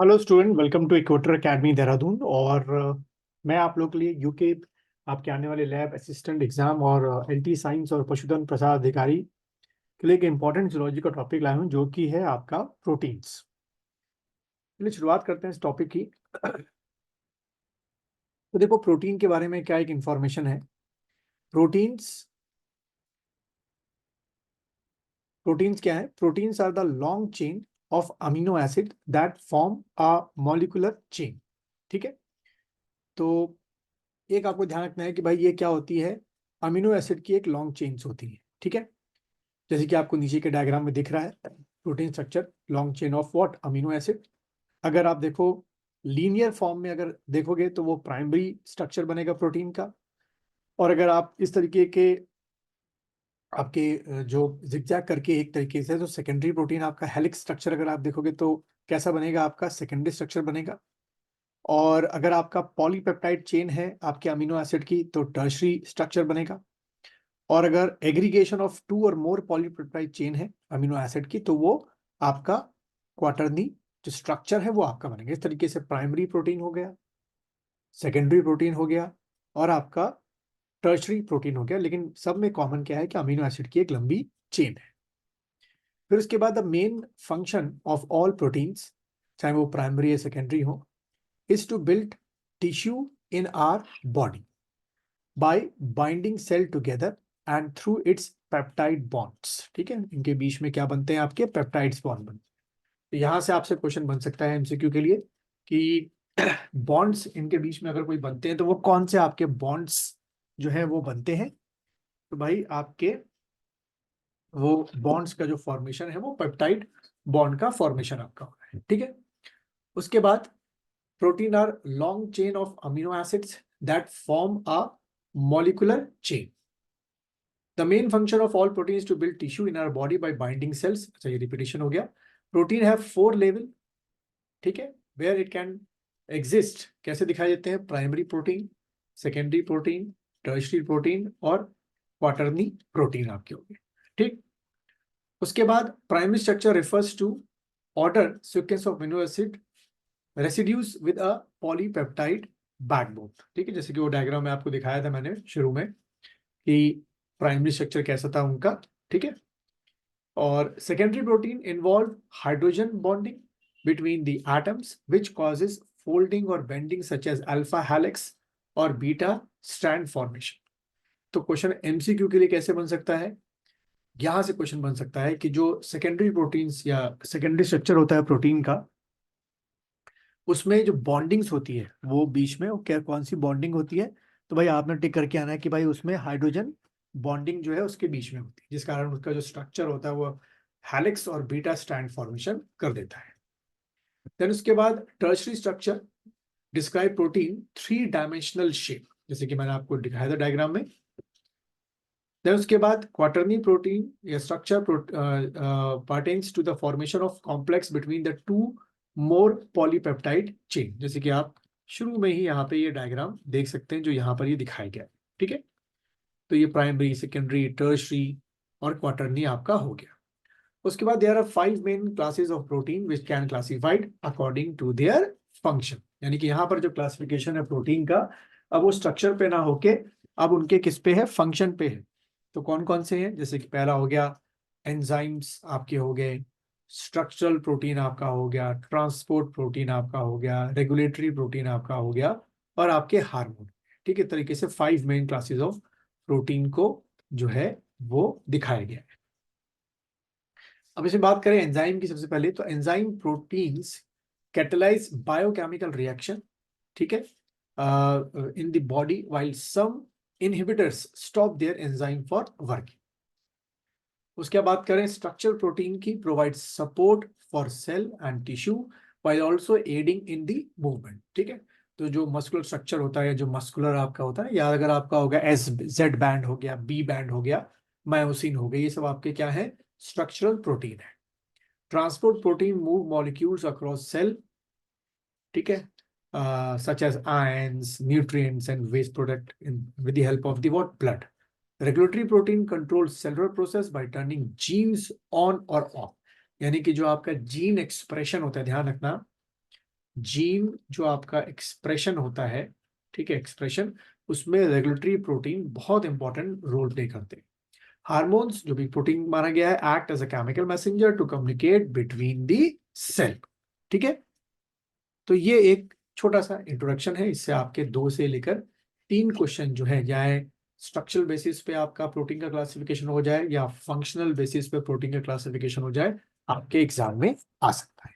Hello student, welcome to Equator Academy Dehradun. और मैं आप लोग के लिए यूके आपके आने वाले लैब असिस्टेंट एग्जाम और एलटी साइंस और पशुधन प्रसार अधिकारी के लिए एक इम्पॉर्टेंट जूलॉजी का टॉपिक लाया हूँ, जो कि है आपका प्रोटीन्स। चलिए शुरुआत करते हैं इस टॉपिक की। तो देखो, प्रोटीन के बारे में क्या एक इंफॉर्मेशन है। प्रोटीन्स प्रोटीन्स क्या है? Proteins are the long chain of amino acid that form a molecular chain. ठीक है। तो एक आपको ध्यान रखना है कि भाई ये क्या होती है। अमीनो एसिड की एक लॉन्ग चेन्स होती है। ठीक है। जैसे कि आपको नीचे के डायग्राम में दिख रहा है, protein structure long chain of what, amino acid. अगर आप देखो लीनियर फॉर्म में अगर देखोगे तो वो प्राइमरी स्ट्रक्चर बनेगा प्रोटीन का। और अगर आप इस तरीके के आपके जो जिगजैग करके एक तरीके से, तो सेकेंडरी प्रोटीन आपका हेलिक्स स्ट्रक्चर अगर आप देखोगे तो कैसा बनेगा? आपका सेकेंडरी स्ट्रक्चर बनेगा। और अगर आपका पॉलीपेप्टाइड चेन है आपके अमीनो एसिड की, तो टर्शरी स्ट्रक्चर बनेगा। और अगर एग्रीगेशन ऑफ टू और मोर पॉलीपेप्टाइड चेन है अमीनो एसिड की, तो वो आपका क्वाटरनी जो स्ट्रक्चर है वो आपका बनेगा। इस तरीके से प्राइमरी प्रोटीन हो गया, सेकेंडरी प्रोटीन हो गया, और आपका टर्शरी प्रोटीन हो गया। लेकिन सब में कॉमन क्या है कि अमीनो एसिड की एक लंबी चेन है। फिर उसके बाद the main function of all proteins, चाहे वो प्राइमरी या सेकेंडरी हो, is to build tissue in our body by binding cell together and through its peptide bonds. ठीक है। इनके बीच में क्या बनते हैं? आपके पेप्टाइड्स बॉन्ड बनते हैं। तो यहां से आपसे क्वेश्चन बन सकता है एमसीक्यू के लिए कि बॉन्ड्स इनके बीच में अगर कोई बनते हैं तो वो कौन से आपके बॉन्ड्स जो है वो बनते हैं? तो भाई आपके वो बॉन्ड्स का जो फॉर्मेशन है वो पेप्टाइड बॉन्ड का फॉर्मेशन आपका हो रहा है। ठीक है। उसके बाद protein are long chain of amino acids that form a molecular chain. The main function of all proteins to build tissue in our body by binding cells। अच्छा, ये रिपीटेशन हो गया। Protein have four level. ठीक है। Where it can exist, कैसे दिखाई देते हैं? Primary protein, secondary protein, tertiary protein और क्वाटरनी प्रोटीन आपके हो गए। ठीक। उसके बाद primary structure refers to order sequence of amino acid residues with a polypeptide backbone. ठीक है। जैसे कि वो डायग्राम में आपको दिखाया था मैंने शुरू में कि प्राइमरी स्ट्रक्चर कैसा था उनका। ठीक है। और secondary protein involve hydrogen bonding between the atoms which causes folding और bending such as alpha helix और बीटा स्ट्रैंड फॉर्मेशन। तो क्वेश्चन एमसीक्यू के लिए कैसे बन सकता है? यहां से क्वेश्चन बन सकता है कि जो सेकेंडरी प्रोटीन्स या सेकेंडरी स्ट्रक्चर होता है प्रोटीन का, उसमें जो बॉन्डिंग्स होती है वो बीच में वो क्या कौन सी बॉन्डिंग होती है? तो भाई आपने टिक करके आना है कि भाई उसमें हाइड्रोजन बॉन्डिंग जो है उसके बीच में होती है, जिस कारण उसका जो स्ट्रक्चर होता है वो हेलिक्स और बीटा स्ट्रैंड फॉर्मेशन कर देता है। देन उसके बाद tertiary structure describe protein three dimensional shape, जैसे कि मैंने आपको दिखाया था डायग्राम में। देन उसके बाद क्वाटरनी प्रोटीन या structure pertains to the formation of complex between the two more polypeptide chain, जैसे कि आप शुरू में ही यहाँ पे ये डायग्राम देख सकते हैं जो यहाँ पर ये दिखाया गया है। ठीक है। तो ये प्राइमरी, सेकेंडरी, टर्शरी और क्वाटरनी आपका हो गया। उसके बाद there are five main classes of protein which can classified according to their function. यानी कि यहाँ पर जो क्लासिफिकेशन है प्रोटीन का, अब वो स्ट्रक्चर पे ना होके अब उनके किस पे है? फंक्शन पे है। तो कौन कौन से हैं? जैसे कि पहला हो गया एंजाइम्स आपके हो गए, स्ट्रक्चरल प्रोटीन आपका हो गया, ट्रांसपोर्ट प्रोटीन आपका हो गया, रेगुलेटरी प्रोटीन आपका हो गया, और आपके हार्मोन। ठीक है। तरीके से five main classes of protein को जो है वो दिखाया गया है। अब इसमें बात करें एंजाइम की सबसे पहले, तो enzyme proteins catalyze biochemical reaction. ठीक है। In the body while some inhibitors stop their enzyme for working. उसके बाद बात करें स्ट्रक्चर प्रोटीन की, provide support for cell and tissue while also aiding in the movement. ठीक है। तो जो मस्कुलर स्ट्रक्चर होता है, जो मस्कुलर आपका होता है, या अगर आपका हो गया एस जेड बैंड हो गया, बी बैंड हो गया, मायोसिन हो गया, ये सब आपके क्या है? स्ट्रक्चरल प्रोटीन है। Transport protein move molecules across cell. ठीक है। Such as ions, nutrients and waste product in with the help of the what? Blood. Regulatory protein control cellular process by turning genes on और off. यानी कि जो आपका gene expression होता है, ध्यान रखना, जीन जो आपका एक्सप्रेशन होता है, ठीक है, एक्सप्रेशन, उसमें रेगुलेटरी प्रोटीन बहुत इंपॉर्टेंट रोल प्ले करते हैं। हार्मोन्स जो भी प्रोटीन माना गया है, act as a chemical messenger to communicate between the cell. ठीक है, तो ये एक छोटा सा इंट्रोडक्शन है, इससे आपके 2 से लेकर 3 क्वेश्चन जो है, या स्ट्रक्चरल बेसिस पे आपका प्रोटीन का क्लासिफिकेशन हो जाए या फंक्शनल बेसिस पे प्रोटीन का क्लासिफिकेशन हो जाए, आपके एग्जाम में आ सकता है।